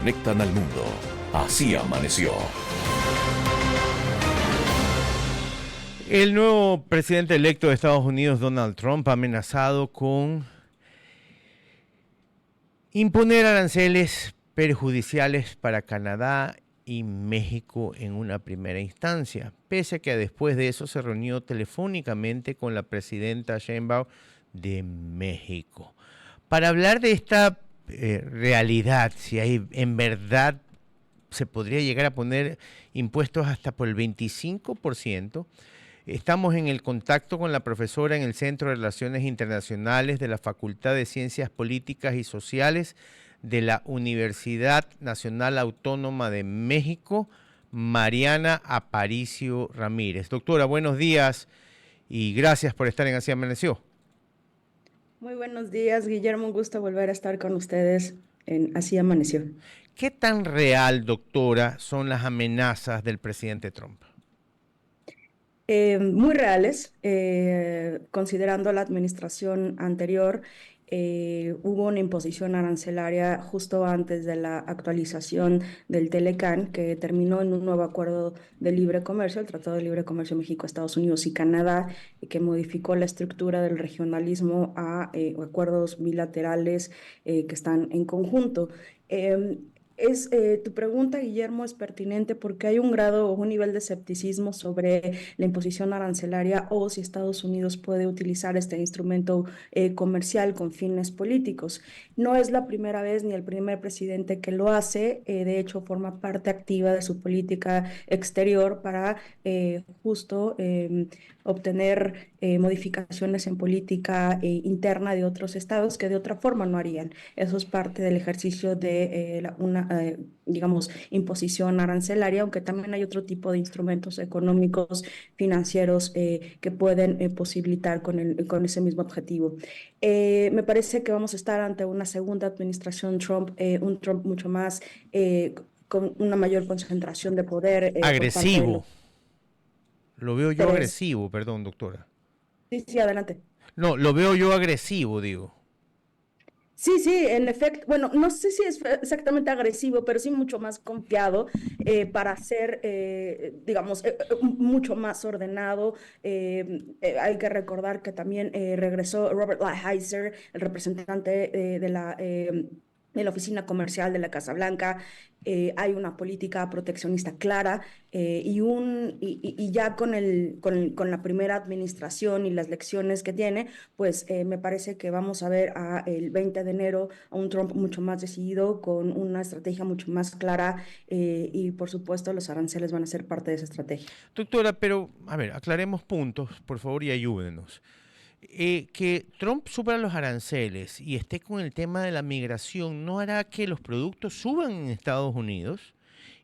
Conectan al mundo. Así amaneció. El nuevo presidente electo de Estados Unidos, Donald Trump, ha amenazado con imponer aranceles perjudiciales para Canadá y México en una primera instancia, pese a que después de eso se reunió telefónicamente con la presidenta Sheinbaum de México. Para hablar de esta realidad, si hay en verdad se podría llegar a poner impuestos hasta por el 25%. Estamos en el contacto con la profesora en el Centro de Relaciones Internacionales de la Facultad de Ciencias Políticas y Sociales de la Universidad Nacional Autónoma de México, Mariana Aparicio Ramírez. Doctora, buenos días y gracias por estar en Así Amaneció. Muy buenos días, Guillermo. Un gusto volver a estar con ustedes en Así Amaneció. ¿Qué tan real, doctora, son las amenazas del presidente Trump? Muy reales, considerando la administración anterior, hubo una imposición arancelaria justo antes de la actualización del Telecán, que terminó en un nuevo acuerdo de libre comercio, el Tratado de Libre Comercio México, Estados Unidos y Canadá, que modificó la estructura del regionalismo a acuerdos bilaterales que están en conjunto. Tu pregunta, Guillermo, es pertinente porque hay un grado o un nivel de escepticismo sobre la imposición arancelaria o si Estados Unidos puede utilizar este instrumento comercial con fines políticos. No es la primera vez ni el primer presidente que lo hace, de hecho forma parte activa de su política exterior para justo obtener modificaciones en política interna de otros estados que de otra forma no harían. Eso es parte del ejercicio de una, digamos, imposición arancelaria, aunque también hay otro tipo de instrumentos económicos, financieros que pueden posibilitar con ese mismo objetivo. Me parece que vamos a estar ante una segunda administración Trump, un Trump mucho más con una mayor concentración de poder por parte de los Agresivo. Lo veo yo tres. agresivo, perdón, doctora. Sí, sí, adelante. No, lo veo yo agresivo, digo. Sí, sí, en efecto, bueno, no sé si es exactamente agresivo, pero sí mucho más confiado para ser, digamos, mucho más ordenado. Hay que recordar que también regresó Robert Lighthizer, el representante de la oficina comercial de la Casa Blanca. Hay una política proteccionista clara y ya con la primera administración y las lecciones que tiene, pues me parece que vamos a ver el 20 de enero a un Trump mucho más decidido, con una estrategia mucho más clara y por supuesto los aranceles van a ser parte de esa estrategia. Doctora, pero, a ver, aclaremos puntos, por favor, y ayúdenos. Que Trump suba los aranceles y esté con el tema de la migración no hará que los productos suban en Estados Unidos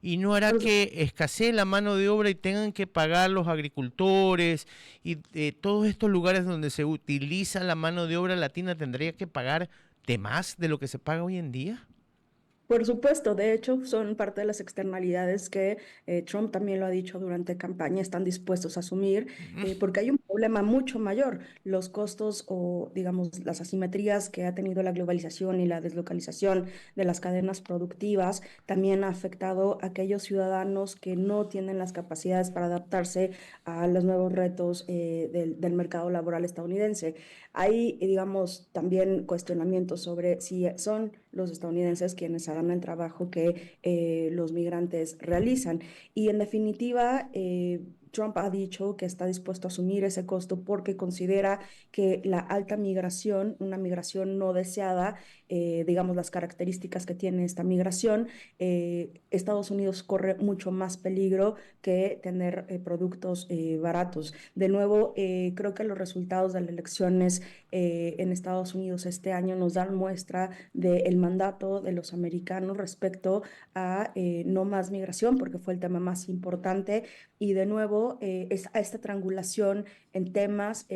y no hará que escasee la mano de obra y tengan que pagar los agricultores y todos estos lugares donde se utiliza la mano de obra latina tendría que pagar de más de lo que se paga hoy en día. Por supuesto, de hecho, son parte de las externalidades que Trump también lo ha dicho durante campaña, están dispuestos a asumir, porque hay un problema mucho mayor. Los costos o, digamos, las asimetrías que ha tenido la globalización y la deslocalización de las cadenas productivas también ha afectado a aquellos ciudadanos que no tienen las capacidades para adaptarse a los nuevos retos del mercado laboral estadounidense. Hay, digamos, también cuestionamientos sobre si son los estadounidenses quienes harán el trabajo que los migrantes realizan. Y en definitiva, Trump ha dicho que está dispuesto a asumir ese costo porque considera que la alta migración, una migración no deseada, digamos las características que tiene esta migración, Estados Unidos corre mucho más peligro que tener productos baratos. De nuevo, creo que los resultados de las elecciones en Estados Unidos este año nos dan muestra del mandato de los americanos respecto a no más migración, porque fue el tema más importante, y de nuevo es a esta triangulación en temas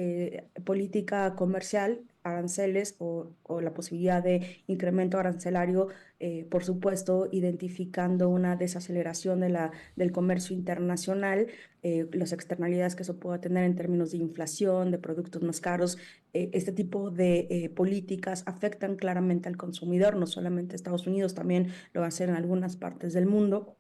política comercial, aranceles o la posibilidad de incremento arancelario, por supuesto, identificando una desaceleración del comercio internacional, las externalidades que eso pueda tener en términos de inflación, de productos más caros, este tipo de políticas afectan claramente al consumidor, no solamente Estados Unidos, también lo va a hacer en algunas partes del mundo.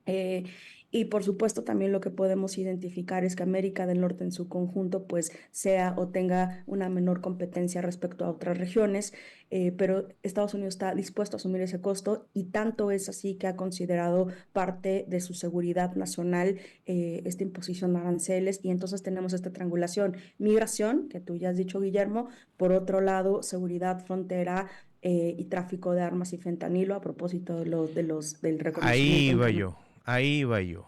Eh, y por supuesto también lo que podemos identificar es que América del Norte en su conjunto pues sea o tenga una menor competencia respecto a otras regiones, pero Estados Unidos está dispuesto a asumir ese costo y tanto es así que ha considerado parte de su seguridad nacional esta imposición de aranceles y entonces tenemos esta triangulación, migración, que tú ya has dicho Guillermo, por otro lado seguridad, frontera, y tráfico de armas y fentanilo a propósito del reconocimiento Ahí va internacional yo, ahí va yo.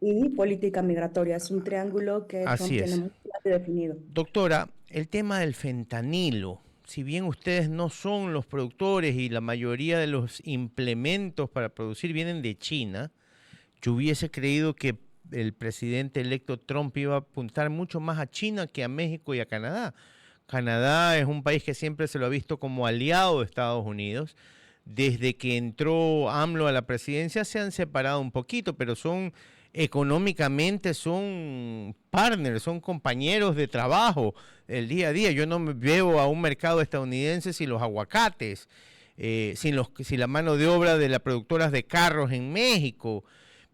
y política migratoria. Es un triángulo que Trump Así tiene es. muy claro y definido. Doctora, el tema del fentanilo, si bien ustedes no son los productores y la mayoría de los implementos para producir vienen de China, yo hubiese creído que el presidente electo Trump iba a apuntar mucho más a China que a México y a Canadá. Canadá es un país que siempre se lo ha visto como aliado de Estados Unidos. Desde que entró AMLO a la presidencia se han separado un poquito, pero son económicamente son partners, son compañeros de trabajo el día a día. Yo no me veo a un mercado estadounidense sin los aguacates, sin la mano de obra de las productoras de carros en México.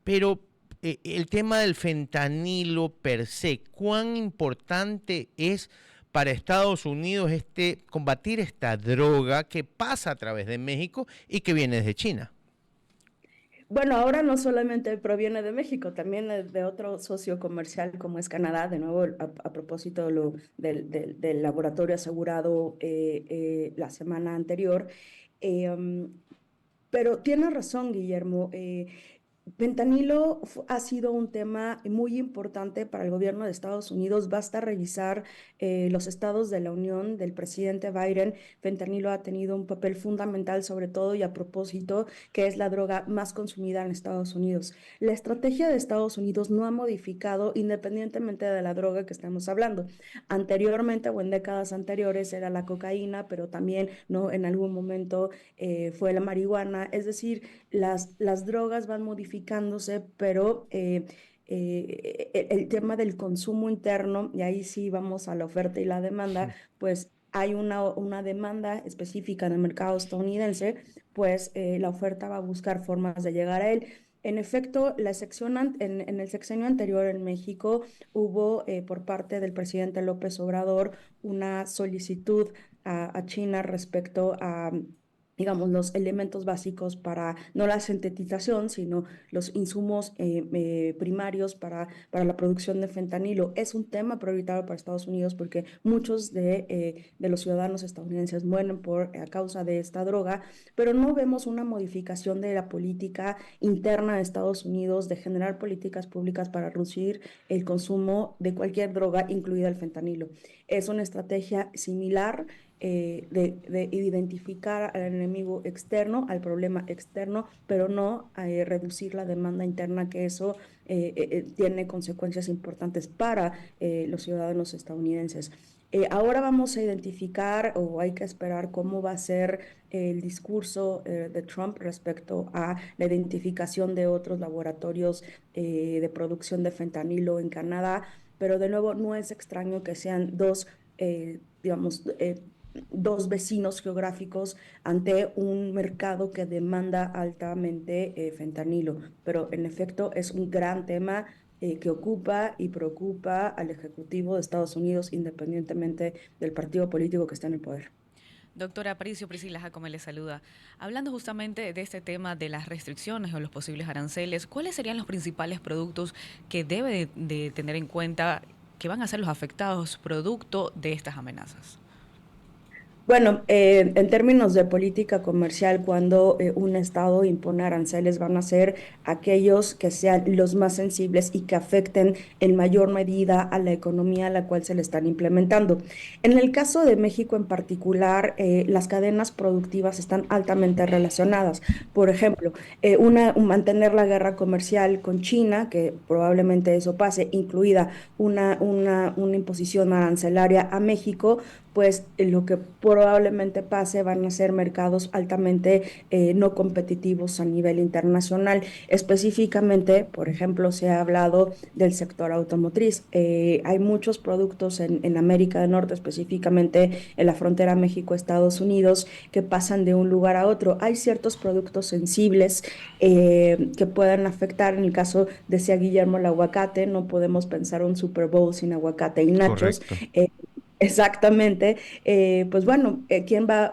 Pero el tema del fentanilo per se, ¿cuán importante es para Estados Unidos combatir esta droga que pasa a través de México y que viene desde China? Bueno, ahora no solamente proviene de México, también de otro socio comercial como es Canadá, de nuevo a propósito del laboratorio asegurado la semana anterior. Pero tienes razón, Guillermo. Fentanilo ha sido un tema muy importante para el gobierno de Estados Unidos. Basta revisar los estados de la Unión del presidente Biden. Fentanilo ha tenido un papel fundamental, sobre todo y a propósito, que es la droga más consumida en Estados Unidos. La estrategia de Estados Unidos no ha modificado independientemente de la droga que estamos hablando. Anteriormente o en décadas anteriores era la cocaína, pero también no en algún momento fue la marihuana. Es decir, las drogas van modificándose, pero el tema del consumo interno, y ahí sí vamos a la oferta y la demanda, pues hay una demanda específica en el mercado estadounidense, pues la oferta va a buscar formas de llegar a él. En efecto, en el sexenio anterior en México hubo por parte del presidente López Obrador una solicitud a China respecto a digamos, los elementos básicos para, no la sintetización, sino los insumos primarios para la producción de fentanilo. Es un tema prioritario para Estados Unidos porque muchos de los ciudadanos estadounidenses mueren a causa de esta droga, pero no vemos una modificación de la política interna de Estados Unidos de generar políticas públicas para reducir el consumo de cualquier droga, incluida el fentanilo. Es una estrategia similar de identificar al enemigo externo, al problema externo, pero no reducir la demanda interna, que eso tiene consecuencias importantes para los ciudadanos estadounidenses. Ahora vamos a identificar o hay que esperar cómo va a ser el discurso de Trump respecto a la identificación de otros laboratorios de producción de fentanilo en Canadá, pero de nuevo no es extraño que sean digamos, dos vecinos geográficos ante un mercado que demanda altamente fentanilo. Pero en efecto es un gran tema que ocupa y preocupa al Ejecutivo de Estados Unidos independientemente del partido político que está en el poder. Doctora Aparicio, Priscila Jacome le saluda. Hablando justamente de este tema de las restricciones o los posibles aranceles, ¿cuáles serían los principales productos que debe de tener en cuenta que van a ser los afectados producto de estas amenazas? Bueno, en términos de política comercial, cuando un Estado impone aranceles, van a ser aquellos que sean los más sensibles y que afecten en mayor medida a la economía a la cual se le están implementando. En el caso de México en particular, las cadenas productivas están altamente relacionadas. Por ejemplo, mantener la guerra comercial con China, que probablemente eso pase, incluida una imposición arancelaria a México, pues lo que probablemente pase van a ser mercados altamente no competitivos a nivel internacional. Específicamente, por ejemplo, se ha hablado del sector automotriz. Hay muchos productos en América del Norte, específicamente en la frontera México-Estados Unidos, que pasan de un lugar a otro. Hay ciertos productos sensibles que puedan afectar. En el caso, decía Guillermo, el aguacate, no podemos pensar un Super Bowl sin aguacate y nachos. Correcto. Exactamente. Pues bueno, quién va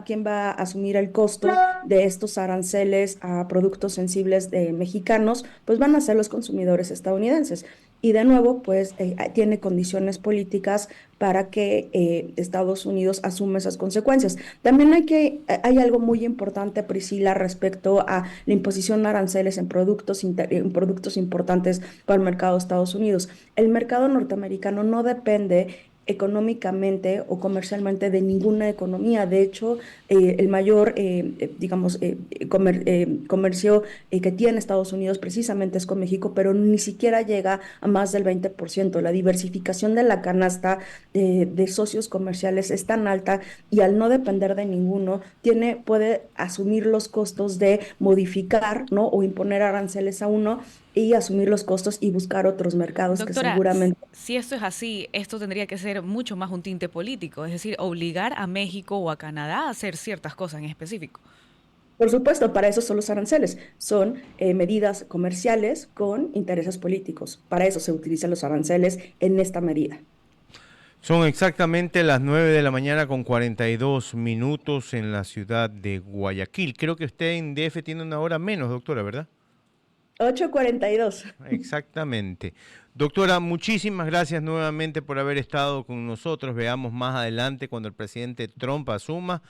a asumir el costo de estos aranceles a productos sensibles mexicanos? Pues van a ser los consumidores estadounidenses. Y de nuevo, pues tiene condiciones políticas para que Estados Unidos asuma esas consecuencias. También hay algo muy importante, Priscila, respecto a la imposición de aranceles en productos importantes para el mercado de Estados Unidos. El mercado norteamericano no depende económicamente o comercialmente de ninguna economía. De hecho, el mayor, digamos, comercio que tiene Estados Unidos precisamente es con México, pero ni siquiera llega a más del 20%. La diversificación de la canasta de socios comerciales es tan alta, y al no depender de ninguno, puede asumir los costos de modificar, ¿no? O imponer aranceles a uno y asumir los costos y buscar otros mercados que Doctora, seguramente... si esto es así, esto tendría que ser mucho más un tinte político, es decir, obligar a México o a Canadá a hacer ciertas cosas en específico. Por supuesto, para eso son los aranceles. Son medidas comerciales con intereses políticos. Para eso se utilizan los aranceles en esta medida. Son exactamente las 9 de la mañana con 42 minutos en la ciudad de Guayaquil. Creo que usted en DF tiene una hora menos, doctora, ¿verdad? 8:42. Exactamente. Doctora, muchísimas gracias nuevamente por haber estado con nosotros. Veamos más adelante, cuando el presidente Trump asuma,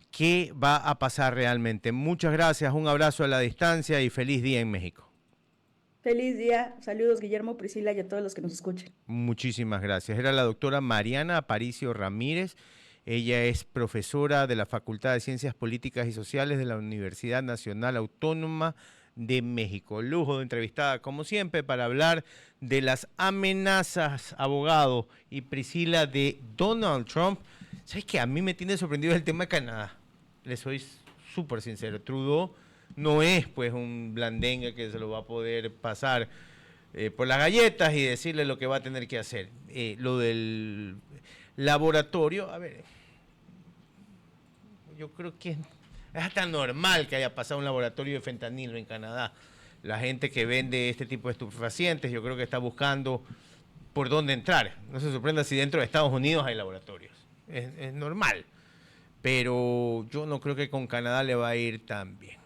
qué va a pasar realmente. Muchas gracias, un abrazo a la distancia y feliz día en México. Feliz día. Saludos, Guillermo, Priscila y a todos los que nos escuchen. Muchísimas gracias. Era la doctora Mariana Aparicio Ramírez. Ella es profesora de la Facultad de Ciencias Políticas y Sociales de la Universidad Nacional Autónoma de México. Lujo de entrevistada, como siempre, para hablar de las amenazas, abogado y Priscila, de Donald Trump. ¿Sabes qué? A mí me tiene sorprendido el tema de Canadá. Le soy súper sincero. Trudeau no es pues un blandengue que se lo va a poder pasar por las galletas y decirle lo que va a tener que hacer. Lo del laboratorio, a ver, yo creo que es hasta normal que haya pasado un laboratorio de fentanilo en Canadá. La gente que vende este tipo de estupefacientes, yo creo que está buscando por dónde entrar. No se sorprenda si dentro de Estados Unidos hay laboratorios. Es normal. Pero yo no creo que con Canadá le va a ir tan bien.